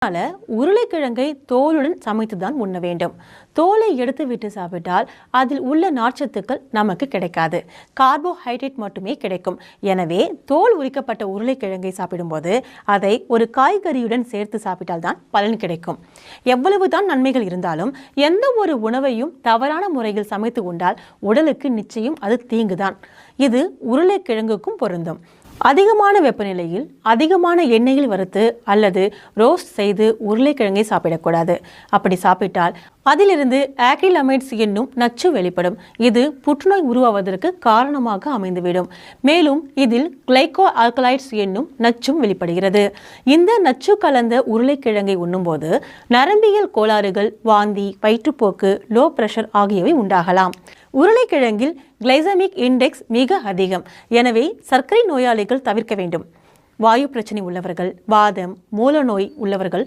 அதனால உருளைக்கிழங்கை தோலுடன் சமைத்துதான் உண்ண வேண்டும். தோலை எடுத்து விட்டு சாப்பிட்டால் அதில் உள்ள நார்ச்சத்துக்கள் நமக்கு கிடைக்காது, கார்போஹைட்ரேட் மட்டுமே கிடைக்கும். எனவே தோல் உரிக்கப்பட்ட உருளைக்கிழங்கை சாப்பிடும்போது அதை ஒரு காய்கறியுடன் சேர்த்து சாப்பிட்டால் தான் பலன் கிடைக்கும். எவ்வளவுதான் நன்மைகள் இருந்தாலும் எந்த ஒரு உணவையும் தவறான முறையில் சமைத்து உண்டால் உடலுக்கு நிச்சயம் அது தீங்குதான். இது உருளைக்கிழங்குக்கும் பொருந்தும். அதிகமான வெப்பநிலையில் அதிகமான எண்ணெயில் வறுத்து அல்லது ரோஸ்ட் செய்து உருளைக்கிழங்கை சாப்பிடக்கூடாது. அப்படி சாப்பிட்டால் அதிலிருந்து ஆக்ரிலமைட்ஸ் என்னும் நச்சு வெளிப்படும். இது புற்றுநோய் உருவாவதற்கு காரணமாக அமைந்துவிடும். மேலும் இதில் கிளைகோ ஆல்கலைட்ஸ் என்னும் நச்சும் வெளிப்படுகிறது. இந்த நச்சு கலந்த உருளைக்கிழங்கை உண்ணும்போது நரம்பியல் கோளாறுகள், வாந்தி, வயிற்றுப்போக்கு, லோ பிரஷர் ஆகியவை உண்டாகலாம். உருளைக்கிழங்கில் கிளைசமிக் இண்டெக்ஸ் மிக அதிகம். எனவே சர்க்கரை நோயாளிகள் தவிர்க்க வேண்டும். வாயு பிரச்சனை உள்ளவர்கள், வாதம், மூல நோய் உள்ளவர்கள்